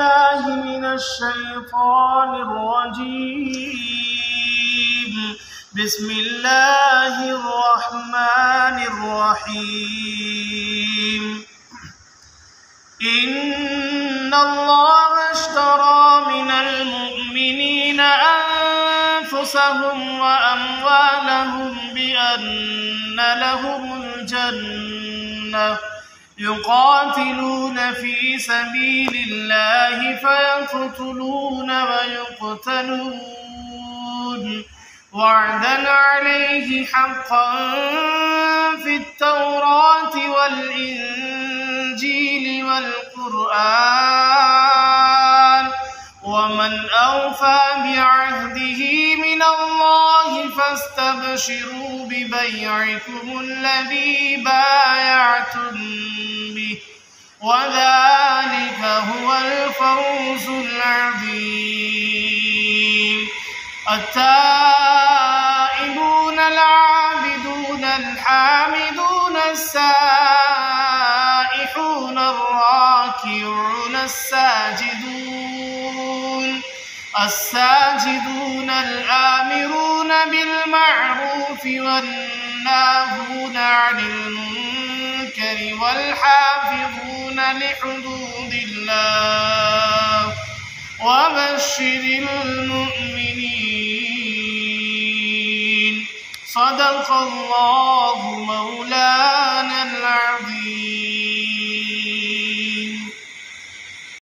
بالله من الشيطان الرجيم. بسم الله الرحمن الرحيم. إن الله اشترى من المؤمنين أنفسهم وأموالهم بأن لهم الجنة يقاتلون في سبيل الله فيقتلون ويقتلون وعدا عليه حقا في التوراة والإنجيل والقرآن ومن أوفى بعهده من الله فاستبشروا ببيعكم الذي بايعتم به وذلك هو الفوز العظيم. التائبون العابدون الحامدون السائحون الراكعون الساجدون الآمرون بالمعروف والناهون عن المنكر والحافظون لحدود الله وبشر المؤمنين. صدق الله مولانا العظيم.